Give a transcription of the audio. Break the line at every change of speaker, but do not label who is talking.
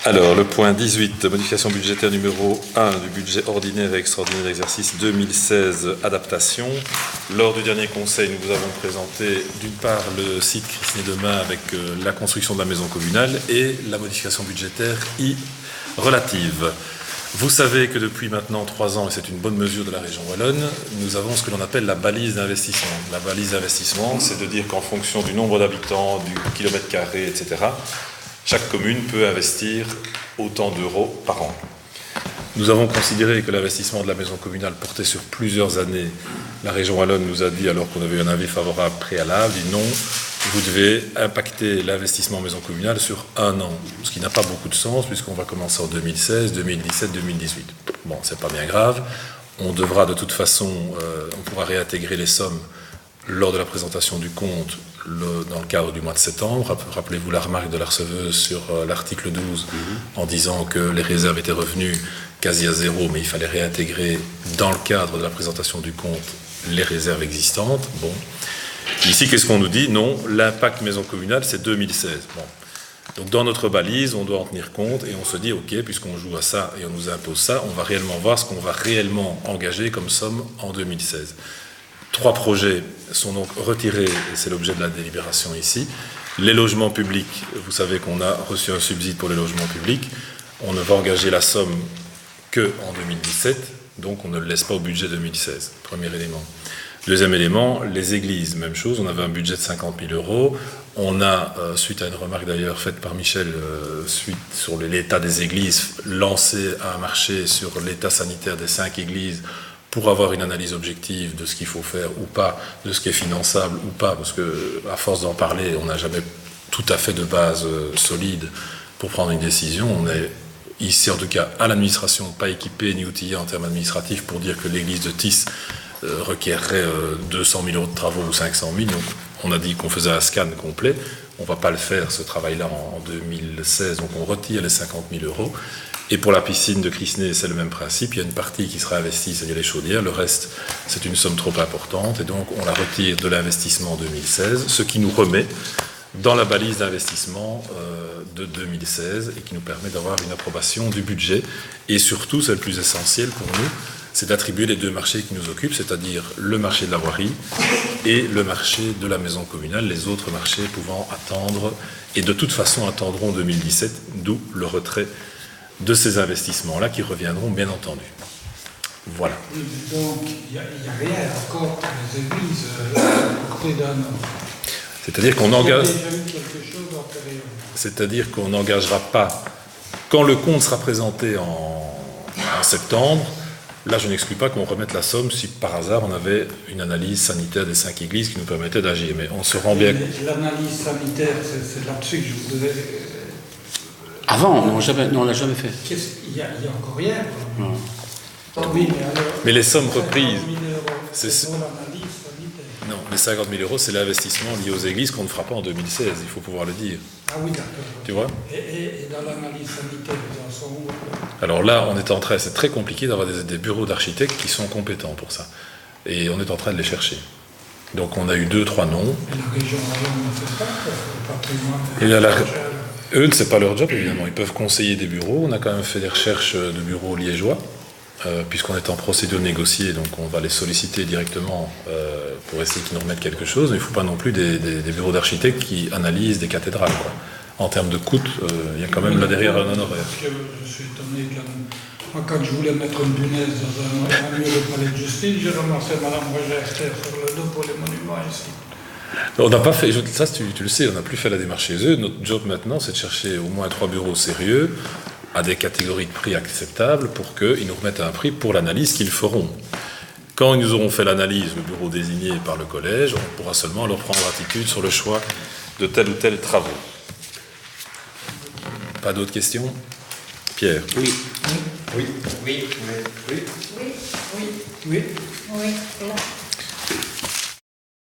Alors, le point 18, modification budgétaire numéro 1 du budget ordinaire et extraordinaire d'exercice 2016, adaptation. Lors du dernier conseil, nous vous avons présenté d'une part le site Christine-et-Demain avec la construction de la maison communale et la modification budgétaire y relative. Vous savez que depuis maintenant 3 ans, et c'est une bonne mesure de la région wallonne, nous avons ce que l'on appelle la balise d'investissement. La balise d'investissement, c'est de dire qu'en fonction du nombre d'habitants, du kilomètre carré, etc., chaque commune peut investir autant d'euros par an. Nous avons considéré que l'investissement de la maison communale portait sur plusieurs années. La région wallonne nous a dit, alors qu'on avait eu un avis favorable préalable, dit non, vous devez impacter l'investissement en maison communale sur 1 an, ce qui n'a pas beaucoup de sens puisqu'on va commencer en 2016, 2017, 2018. Bon, c'est pas bien grave. On devra de toute façon, on pourra réintégrer les sommes lors de la présentation du compte dans le cadre du mois de septembre. Rappelez-vous la remarque de la receveuse sur l'article 12 en disant que les réserves étaient revenues quasi à zéro, mais il fallait réintégrer dans le cadre de la présentation du compte les réserves existantes. Bon. Ici, qu'est-ce qu'on nous dit? Non, l'impact maison communale, c'est 2016. Bon. Donc dans notre balise, on doit en tenir compte et on se dit, ok, puisqu'on joue à ça et on nous impose ça, on va réellement voir ce qu'on va réellement engager comme somme en 2016. 3 projets sont donc retirés, et c'est l'objet de la délibération ici. Les logements publics, vous savez qu'on a reçu un subside pour les logements publics. On ne va engager la somme qu'en 2017, donc on ne le laisse pas au budget 2016. Premier élément. Deuxième élément, les églises, même chose, on avait un budget de 50 000 euros. On a, suite à une remarque d'ailleurs faite par Michel, suite sur l'état des églises, lancé un marché sur l'état sanitaire des 5 églises pour avoir une analyse objective de ce qu'il faut faire ou pas, de ce qui est finançable ou pas, parce que à force d'en parler, on n'a jamais tout à fait de base solide pour prendre une décision. On est ici, en tout cas, à l'administration, pas équipé ni outillé en termes administratifs pour dire que l'église de Tis requerrait 200 000 euros de travaux ou 500 000. Donc, on a dit qu'on faisait un scan complet. On ne va pas le faire, ce travail-là, en 2016. Donc, on retire les 50 000 euros. Et pour la piscine de Crisnay, c'est le même principe. Il y a une partie qui sera investie, c'est-à-dire les chaudières. Le reste, c'est une somme trop importante. Et donc, on la retire de l'investissement en 2016, ce qui nous remet dans la balise d'investissement de 2016 et qui nous permet d'avoir une approbation du budget. Et surtout, c'est le plus essentiel pour nous, c'est d'attribuer les 2 marchés qui nous occupent, c'est-à-dire le marché de la voirie et le marché de la maison communale, les autres marchés pouvant attendre, et de toute façon attendront 2017, d'où le retrait de ces investissements-là qui reviendront bien entendu. Voilà.
Donc, il n'y a rien encore pour les églises portées d'un an.
C'est-à-dire qu'on engage.
Il y a déjà eu quelque chose antérieurement.
C'est-à-dire qu'on n'engagera pas, quand le compte sera présenté en septembre, là je n'exclus pas qu'on remette la somme si par hasard on avait une analyse sanitaire des 5 églises qui nous permettait d'agir. Mais on se rend bien.
L'analyse sanitaire, c'est là-dessus que je voudrais.
Avant, on ne l'a jamais fait.
Il n'y a encore rien.
Non.
Oui, mais alors.
Mais les sommes reprises.
50 000 euros,
c'est
pour l'analyse sanitaire.
Non, les 50 000 euros, c'est l'investissement lié aux églises qu'on ne fera pas en 2016, il faut pouvoir le dire.
Ah oui, d'accord.
Tu vois?
Et dans l'analyse sanitaire, ils en sont où?
Alors là, on est en train, c'est très compliqué d'avoir des bureaux d'architectes qui sont compétents pour ça. Et on est en train de les chercher. Donc on a eu 2-3 noms.
Et la région wallonne ne fait pas, le patrimoine.
Et là, eux, c'est pas leur job, évidemment. Ils peuvent conseiller des bureaux. On a quand même fait des recherches de bureaux liégeois, puisqu'on est en procédure négociée, donc on va les solliciter directement pour essayer qu'ils nous remettent quelque chose. Mais il ne faut pas non plus des bureaux d'architectes qui analysent des cathédrales, quoi. En termes de coûts, il y a quand même là derrière un honoraire.
Parce que je suis étonné quand je voulais mettre une punaise dans un mur de palais de justice, j'ai ramassé Madame Roger sur le dos pour les monuments ici.
On n'a pas fait, ça tu le sais, on n'a plus fait la démarche chez eux. Notre job maintenant, c'est de chercher au moins 3 bureaux sérieux, à des catégories de prix acceptables, pour qu'ils nous remettent un prix pour l'analyse qu'ils feront. Quand ils nous auront fait l'analyse, le bureau désigné par le collège, on pourra seulement leur prendre attitude sur le choix de tel ou tel travaux. Pas d'autres questions? Pierre?
Oui.
Oui.
Oui, oui, oui.